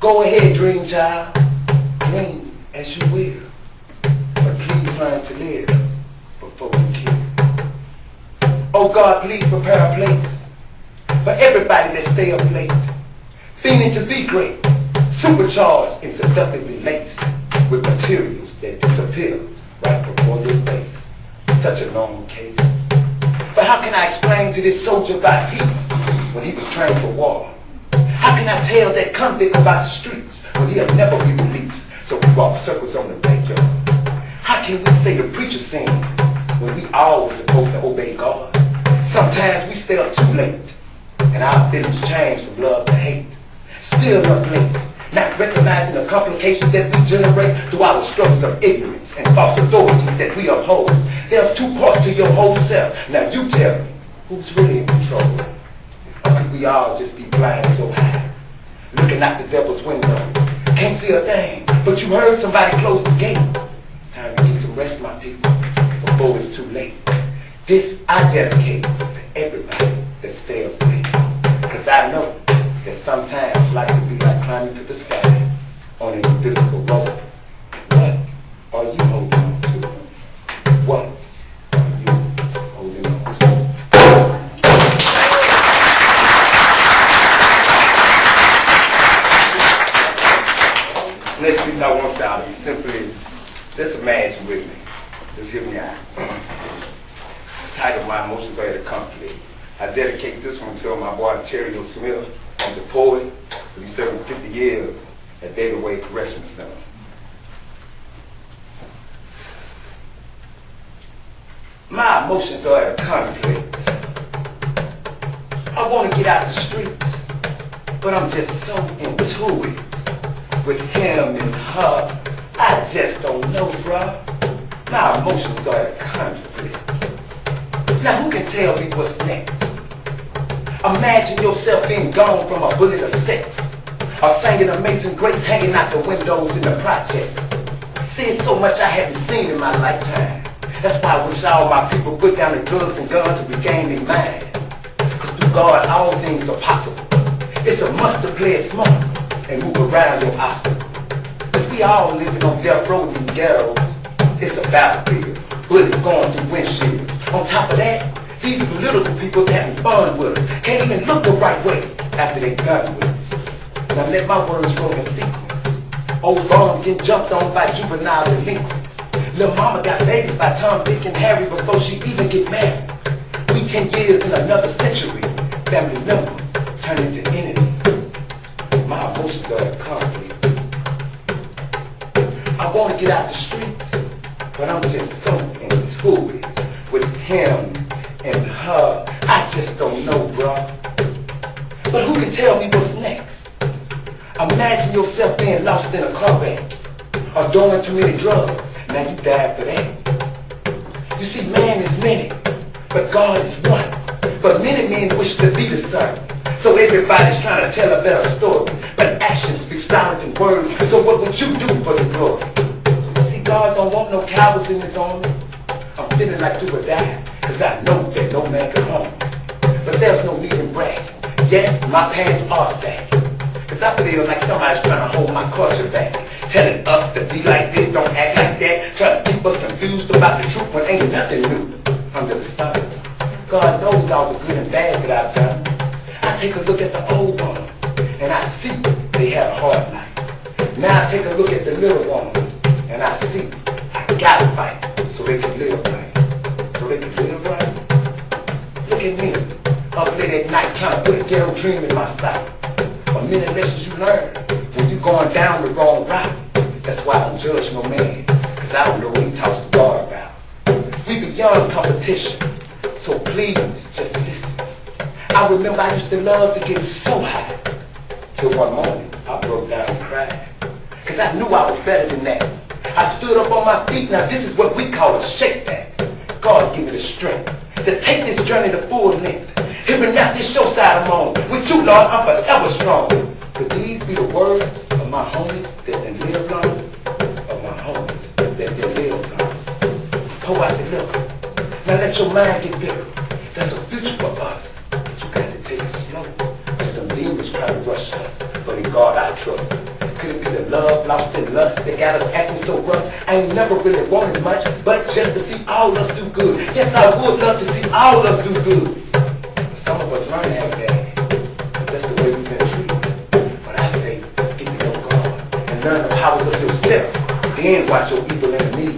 Go ahead, dream child, dream as you will, but please learn to live before you kill. Oh God, please prepare a place for everybody that stay up late, feeling to be great, supercharged and seductively laced with materials that disappear right before your face. Such a long case. But how can I explain to this soldier about peace when he was trained for war? How can I tell that convict about the streets when he'll never be released? So we walk circles on the backyard. How can we say the preacher sings when we all were supposed to obey God? Sometimes we stay up too late, and our feelings change from love to hate. Still up late, not recognizing the complications that we generate through our struggles of ignorance and false authorities that we uphold. There's two parts to your whole self. Now you tell me, who's really in control? Or could we all just be blind so high, looking out the devil's window? Can't see a thing, but you heard somebody close the gate. Time to get some rest, my people, before it's too late. This I dedicate to everybody that stays awake. Because I know that sometimes life can be like climbing to the sky on an invisible rope. What are you holding on to? What are you holding on to? Next piece I want y'all to simply, just imagine with me. Just hear me out. Title My Emotions Are at Conflict. I dedicate this one to my boy Terry Smith. He's a poet. He's serving 50 years at David Wade Correctional Center. My emotions are at conflict. I want to get out the streets, but I'm just so into it. With him and her, I just don't know, bruh. My emotions are at conflict. Now who can tell me what's next? Imagine yourself being gone from a bullet of sex, or singing Amazing Grace hanging out the windows in the project. Seeing so much I haven't seen in my lifetime. That's why I wish all my people put down the drugs and guns and regain their mind. Because through God, all things are possible. It's a must to play it smart and move around your obstacles. Because we all living on death row in ghettos. It's a battlefield. Bullets going through windshields. On top of that, these political people having fun with us. Can't even look the right way after they done with us. Now let my words go in sequence. Old bombs get jumped on by juvenile delinquents. Lil' mama got babies by Tom, Dick, and Harry before she even get married. We 10 years in another century. Family members turn into enemies. My emotions are at conflict. I want to get out the streets, but I'm just so into it. With him and her, I just don't know, bruh. But who can tell me what's next? Imagine yourself being lost in a car wreck, or doing too many drugs. Now you died for that. You see, man is many, but God is one. But many men wish to be the son. So everybody's trying to tell a better story. But actions speak louder than words. So what would you do for the glory? See, God don't want no cowards in his army. I'm feeling like do or die, cause I know that no man can harm me. But there's no need in bragging. Yes, my pants are sagging. Cause I feel like somebody's trying to hold my culture back. Telling us to be like this, don't act like that. Trying to keep us confused about the truth when ain't nothing new under the sun. God knows all the good and bad that I've done. I take a look at the old ones, and I see they had a hard life. Now I take a look at the little ones, and I see I gotta fight so they can live right. So they can live right. Look at me, up late at night trying to put a ghetto dream in my sight. A many lessons you learn when you going down the wrong route. That's why I don't judge no man, cause I don't know what he talks to God about. We beyond competition, so please just listen. I remember I used to love to get so high, till one morning I broke down and cried. Cause I knew I was better than that. I stood up on my feet, now this is what we call a shake back. God give me the strength to take this journey to full length. Hearing now this your side of moan. With you, Lord, I'm forever strong. Could these be the words of my homies that they live long? Of my homies that they live long? Pour out the liquor. Now let your mind get bigger. There's a future for us, but you got to take it slow. Cause them demons try to rush us, but in God I trust. in love, lost in lust, they got us acting so rough. I ain't never really wanted much, but just to see all us do good. Yes, I would love to see all us do good. But some of us learn that way. That's the way we've been treated. But I say, get to know God and learn the powers of yourself. Then watch your evil enemies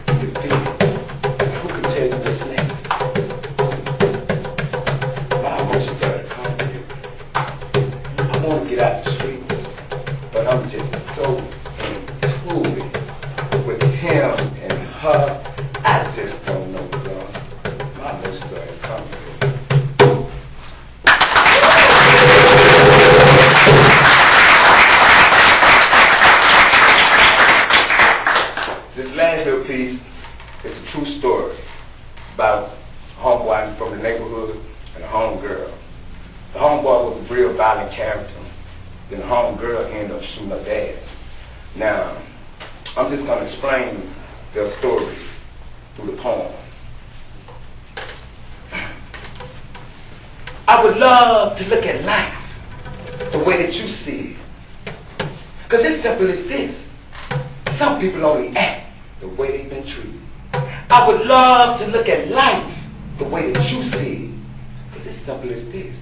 defeated. Who can tell you what's next? My emotions are complicated. I want to get out the street, but I'm just so included with him and her. I just don't know, God. My emotions are incomprehensible. This last little piece is a true story about a homeboy from the neighborhood and a homegirl. The homeboy was a real violent character. Then the homegirl ended up shooting her dad. Now, I'm just going to explain their story through the poem. I would love to look at life the way that you see it. Because it's simple as this. Some people only act the way they've been treated. I would love to look at life the way that you see it. Because it's simple as this.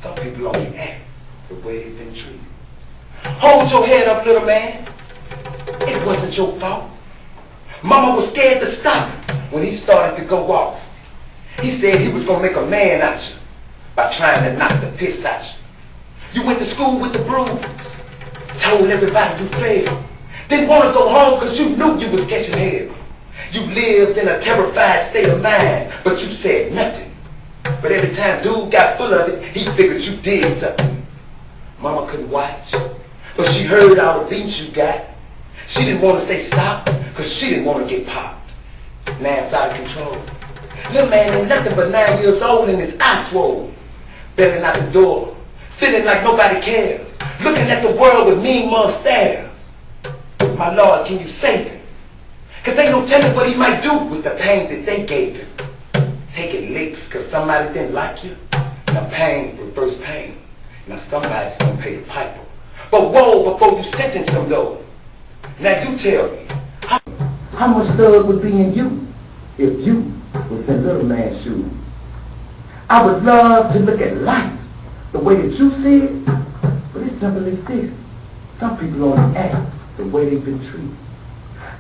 Some people only act the way they've been treated. Hold your head up, little man. It wasn't your fault. Mama was scared to stop him when he started to go off. He said he was going to make a man out you by trying to knock the piss out you. You went to school with the broom. Told everybody you failed. Didn't want to go home because you knew you was catching hell. You lived in a terrified state of mind, but you said nothing. But every time dude got full of it, he figured you did something. Mama couldn't watch, but she heard all the beats you got. She didn't want to say stop, because she didn't want to get popped. Now it's out of control. Little man ain't nothing but 9 years old and his eyes swollen. Begging out the door, feeling like nobody cares. Looking at the world with mean mug stares. My Lord, can you save him? Because ain't no telling what he might do with the pain that they gave him. Taking licks because somebody didn't like you. Now pain reverse pain. Now somebody's going to pay the piper. But whoa, before you sentence him though. Now you tell me. How much thug would be in you if you was in little man's shoes? I would love to look at life the way that you see it, but it's simple as this. Some people only act the way they've been treated.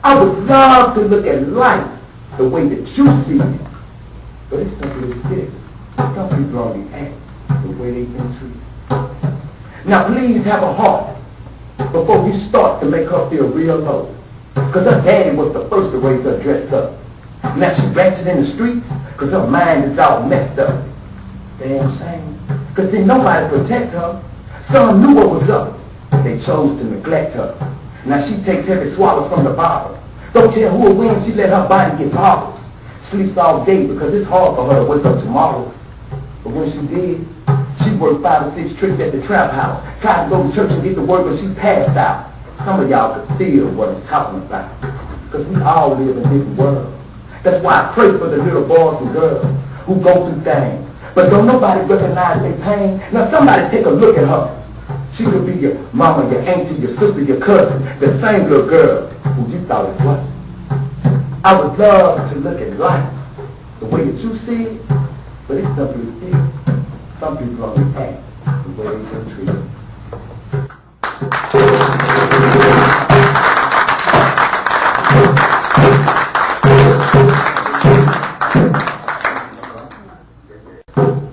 I would love to look at life the way that you see it, but it's simple as this. Some people only act the way they've been treated. Now please have a heart before you start to make her feel real low. Because her daddy was the first to raise her dressed up. Now she ratchet in the streets because her mind is all messed up. Damn shame. Because didn't nobody protect her. Some knew what was up. They chose to neglect her. Now she takes heavy swallows from the bottle. Don't care who or when she let her body get bottled. Sleeps all day because it's hard for her to wake up tomorrow. But when she did, she worked 5 or 6 tricks at the trap house. Tried to go to church and get to work, but she passed out. Some of y'all could feel what I'm talking about. Because we all live in different worlds. That's why I pray for the little boys and girls who go through things. But don't nobody recognize their pain. Now somebody take a look at her. She could be your mama, your auntie, your sister, your cousin, the same little girl who you thought it wasn't. I would love to look at life the way that you see it, but it's simple as this. Some people only act the way they've been treated.